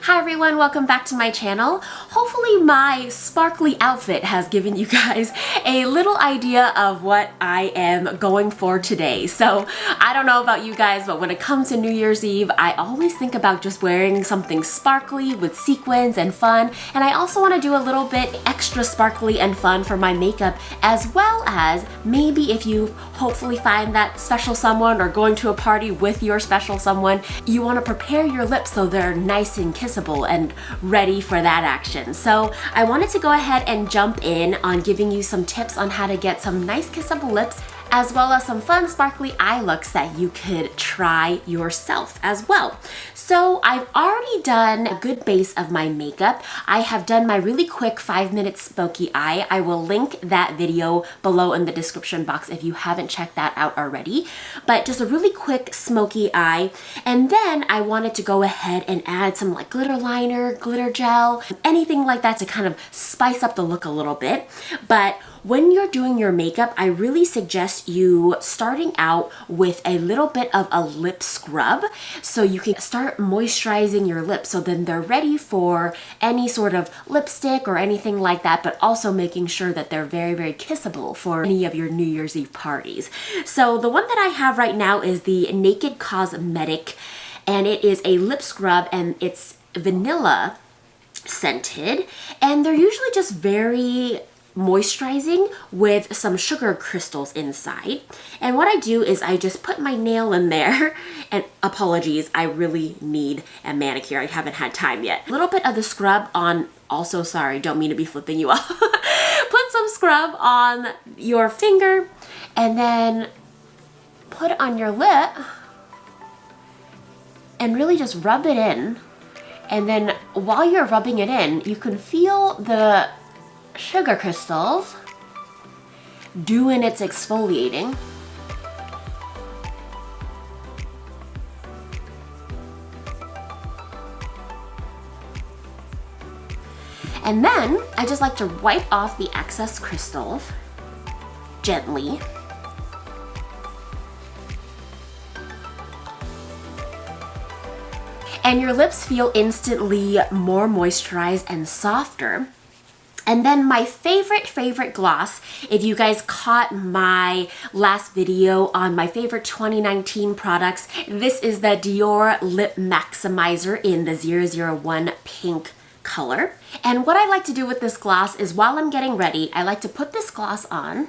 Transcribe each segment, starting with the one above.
Hi everyone, welcome back to my channel. Hopefully my sparkly outfit has given you guys a little idea of what I am going for today. So I don't know about you guys, but when it comes to New Year's Eve, I always think about just wearing something sparkly with sequins and fun. And I also want to do a little bit extra sparkly and fun for my makeup, as well as maybe if you hopefully find that special someone or going to a party with your special someone, you want to prepare your lips so they're nice and kissable and ready for that action. So I wanted to go ahead and jump in on giving you some tips on how to get some nice kissable lips, as well as some fun sparkly eye looks that you could try yourself as well. So I've already done a good base of my makeup. I have done my really quick 5-minute smoky eye. I will link that video below in the description box if you haven't checked that out already. But just a really quick smoky eye. And then I wanted to go ahead and add some like glitter liner, glitter gel, anything like that to kind of spice up the look a little bit. But when you're doing your makeup, I really suggest you starting out with a little bit of a lip scrub so you can start moisturizing your lips so then they're ready for any sort of lipstick or anything like that, but also making sure that they're very, very kissable for any of your New Year's Eve parties. So the one that I have right now is the Naked Cosmetic, and it is a lip scrub and it's vanilla scented, and they're usually just very moisturizing with some sugar crystals inside. And what I do is I just put my nail in there, and apologies, I really need a manicure. I haven't had time yet. A little bit of the scrub on, also sorry, don't mean to be flipping you off. Put some scrub on your finger and then put it on your lip and really just rub it in. And then while you're rubbing it in, you can feel the sugar crystals doing its exfoliating. And then I just like to wipe off the excess crystals gently. And your lips feel instantly more moisturized and softer. And then my favorite gloss, if you guys caught my last video on my favorite 2019 products, this is the Dior Lip Maximizer in the 001 pink color. And what I like to do with this gloss is while I'm getting ready, I like to put this gloss on.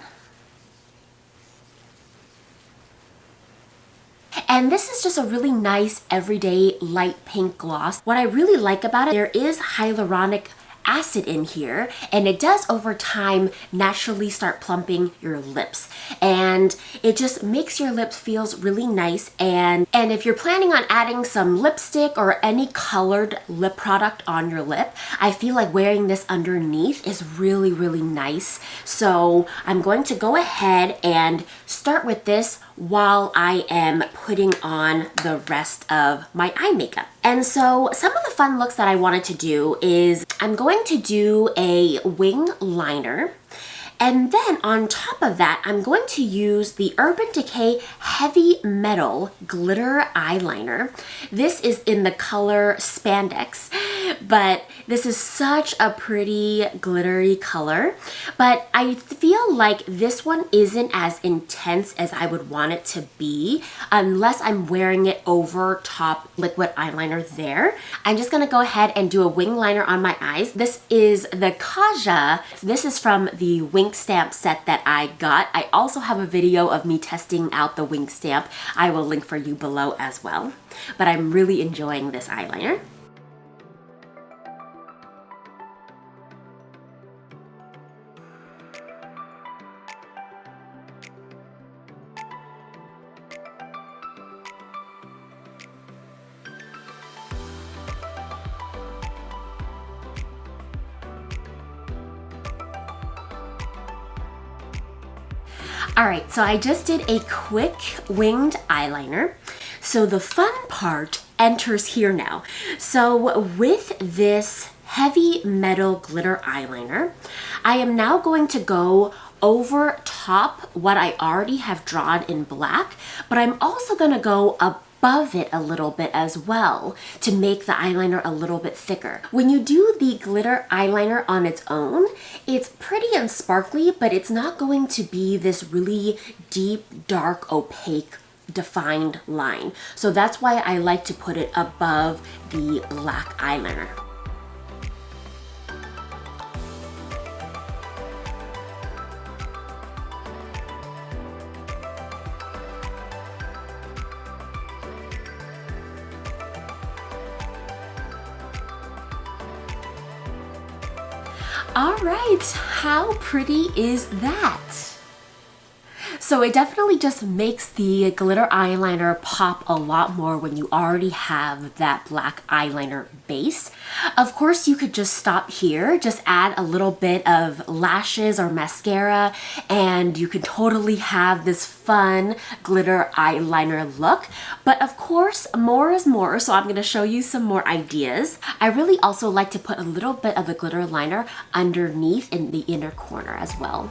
And this is just a really nice everyday light pink gloss. What I really like about it, there is hyaluronic acid in here, and it does over time naturally start plumping your lips, and it just makes your lips feels really nice. And if you're planning on adding some lipstick or any colored lip product on your lip, I feel like wearing this underneath is really, really nice. So I'm going to go ahead and start with this while I am putting on the rest of my eye makeup. And so some of the fun looks that I wanted to do is I'm going to do a wing liner. And then on top of that, I'm going to use the Urban Decay Heavy Metal Glitter Eyeliner. This is in the color Spandex, but this is such a pretty glittery color. But I feel like this one isn't as intense as I would want it to be unless I'm wearing it over top liquid eyeliner there. I'm just gonna go ahead and do a wing liner on my eyes. This is the Kaja. This is from the Wing Stamp set that I got. I also have a video of me testing out the Wing Stamp. I will link for you below as well. But I'm really enjoying this eyeliner. All right, so I just did a quick winged eyeliner. So the fun part enters here now. So with this heavy metal glitter eyeliner, I am now going to go over top what I already have drawn in black, but I'm also gonna go above above it a little bit as well to make the eyeliner a little bit thicker. When you do the glitter eyeliner on its own, it's pretty and sparkly, but it's not going to be this really deep, dark, opaque defined line. So that's why I like to put it above the black eyeliner. All right, how pretty is that? So it definitely just makes the glitter eyeliner pop a lot more when you already have that black eyeliner base. Of course, you could just stop here, just add a little bit of lashes or mascara, and you can totally have this fun glitter eyeliner look. But of course, more is more, so I'm gonna show you some more ideas. I really also like to put a little bit of the glitter liner underneath in the inner corner as well.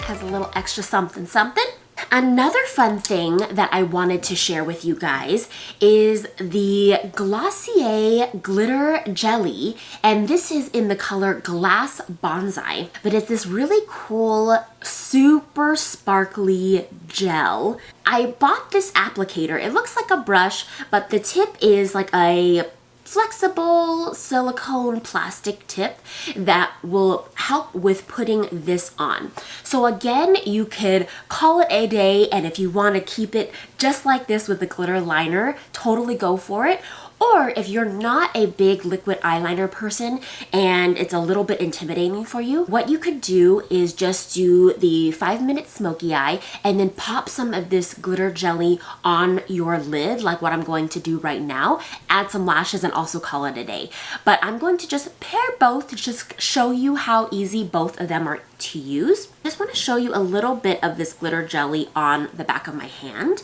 Has a little extra something something. Another fun thing that I wanted to share with you guys is the Glossier Glitter Jelly, and this is in the color Glass Bonsai, but it's this really cool, super sparkly gel. I bought this applicator. It looks like a brush, but the tip is like a flexible silicone plastic tip that will help with putting this on. So again, you could call it a day, and if you want to keep it just like this with the glitter liner, totally go for it. Or if you're not a big liquid eyeliner person and it's a little bit intimidating for you, what you could do is just do the 5-minute smoky eye and then pop some of this glitter jelly on your lid, like what I'm going to do right now. Add some lashes and also call it a day. But I'm going to just pair both to just show you how easy both of them are to use. I just want to show you a little bit of this glitter jelly on the back of my hand.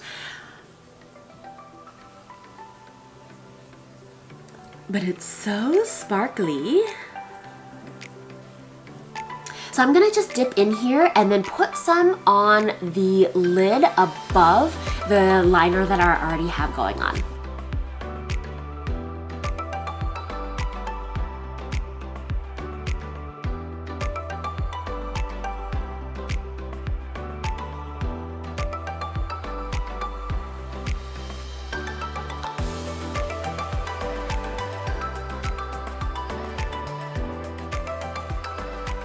But it's so sparkly. So I'm gonna just dip in here and then put some on the lid above the liner that I already have going on.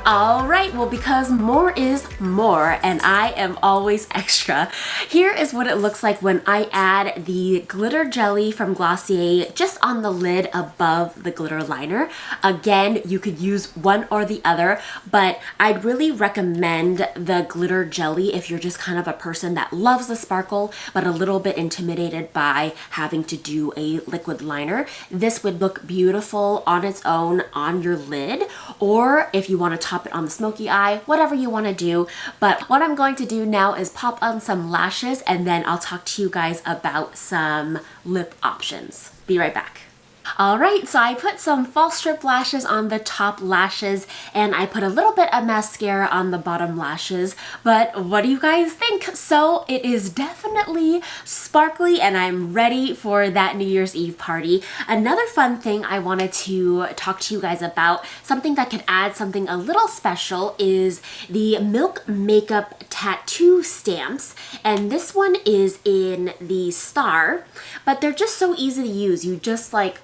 All right, well, because more is more and I am always extra, here is what it looks like when I add the glitter jelly from Glossier just on the lid above the glitter liner. Again, you could use one or the other, but I'd really recommend the glitter jelly if you're just kind of a person that loves the sparkle but a little bit intimidated by having to do a liquid liner. This would look beautiful on its own on your lid, or if you want to top it on the smoky eye, whatever you want to do. But what I'm going to do now is pop on some lashes and then I'll talk to you guys about some lip options. Be right back. All right, so I put some false strip lashes on the top lashes and I put a little bit of mascara on the bottom lashes, but what do you guys think? So it is definitely sparkly and I'm ready for that New Year's Eve party. Another fun thing I wanted to talk to you guys about, something that can add something a little special, is the Milk Makeup tattoo stamps, and this one is in the star, but they're just so easy to use. You just like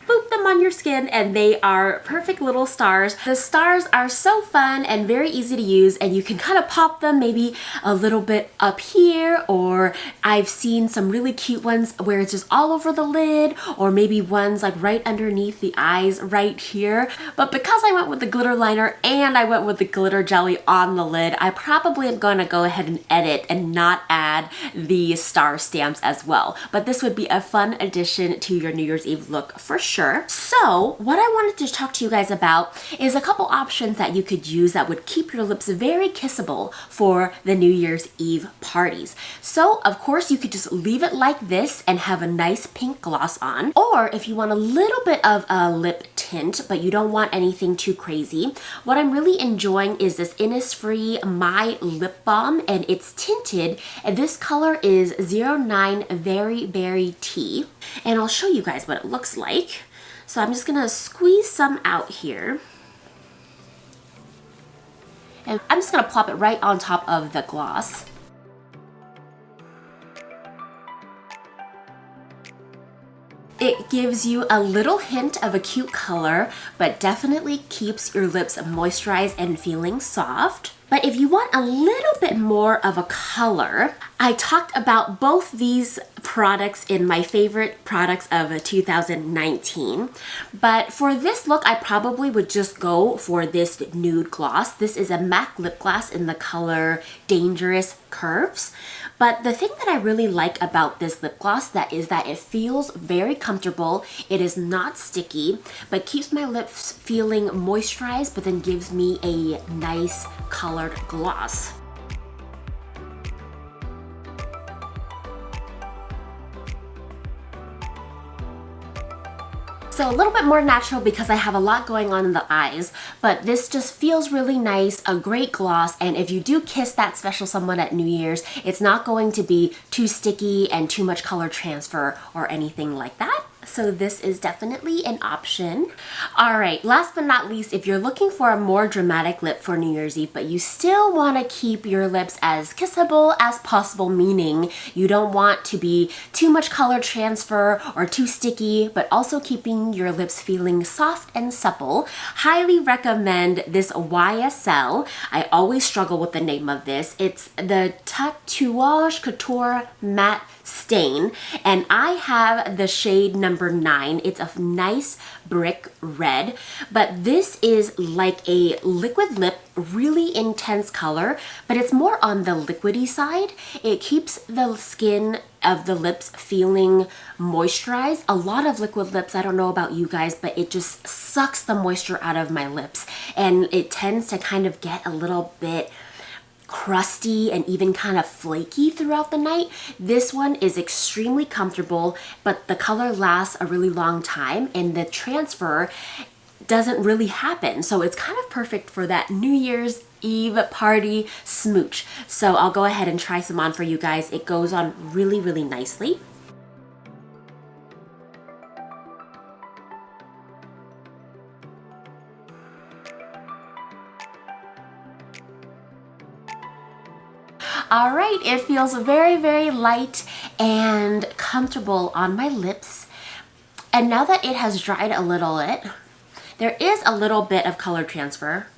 boop them on your skin and they are perfect little stars. The stars are so fun and very easy to use, and you can kind of pop them maybe a little bit up here, or I've seen some really cute ones where it's just all over the lid, or maybe ones like right underneath the eyes right here. But because I went with the glitter liner and I went with the glitter jelly on the lid, I probably am going to go ahead and edit and not add the star stamps as well. But this would be a fun addition to your New Year's Eve look for sure. sure. So what I wanted to talk to you guys about is a couple options that you could use that would keep your lips very kissable for the New Year's Eve parties. So of course you could just leave it like this and have a nice pink gloss on. Or if you want a little bit of a lip tint, but you don't want anything too crazy, what I'm really enjoying is this Innisfree My Lip Balm, and it's tinted, and this color is 09 Very Berry Tea. And I'll show you guys what it looks like. So I'm just gonna squeeze some out here. And I'm just gonna plop it right on top of the gloss. It gives you a little hint of a cute color, but definitely keeps your lips moisturized and feeling soft. But if you want a little bit more of a color, I talked about both these products in my favorite products of 2019. But for this look, I probably would just go for this nude gloss. This is a MAC lip gloss in the color Dangerous Curves. But the thing that I really like about this lip gloss is that it feels very comfortable. It is not sticky, but keeps my lips feeling moisturized, but then gives me a nice colored gloss. So a little bit more natural because I have a lot going on in the eyes, but this just feels really nice, a great gloss, and if you do kiss that special someone at New Year's, it's not going to be too sticky and too much color transfer or anything like that. So this is definitely an option. All right, last but not least, if you're looking for a more dramatic lip for New Year's Eve, but you still want to keep your lips as kissable as possible, meaning you don't want to be too much color transfer or too sticky, but also keeping your lips feeling soft and supple, highly recommend this YSL. I always struggle with the name of this. It's the Tatouage Couture Matte Stain, and I have the shade number 9. It's a nice brick red, but this is like a liquid lip, really intense color, but it's more on the liquidy side. It keeps the skin of the lips feeling moisturized. A lot of liquid lips, I don't know about you guys, but it just sucks the moisture out of my lips, and it tends to kind of get a little bit crusty and even kind of flaky throughout the night. This one is extremely comfortable, but the color lasts a really long time and the transfer doesn't really happen. So it's kind of perfect for that New Year's Eve party smooch. So I'll go ahead and try some on for you guys. It goes on really, really nicely. All right, it feels very, very light and comfortable on my lips. And now that it has dried a little bit, there is a little bit of color transfer,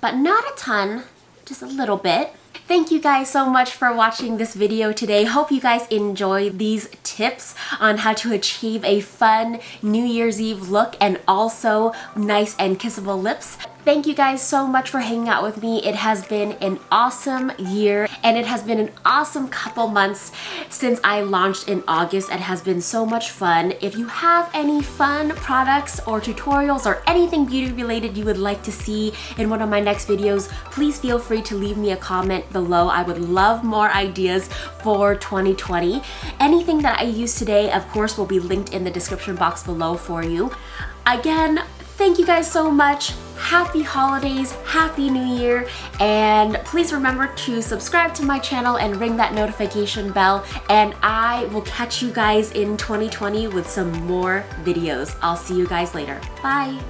but not a ton, just a little bit. Thank you guys so much for watching this video today. Hope you guys enjoyed these tips on how to achieve a fun New Year's Eve look and also nice and kissable lips. Thank you guys so much for hanging out with me. It has been an awesome year and it has been an awesome couple months since I launched in August. It has been so much fun. If you have any fun products or tutorials or anything beauty related you would like to see in one of my next videos, please feel free to leave me a comment below. I would love more ideas for 2020. Anything that I used today, of course, will be linked in the description box below for you. Again, thank you guys so much. Happy holidays, happy new year, and please remember to subscribe to my channel and ring that notification bell, and I will catch you guys in 2020 with some more videos. I'll see you guys later. Bye.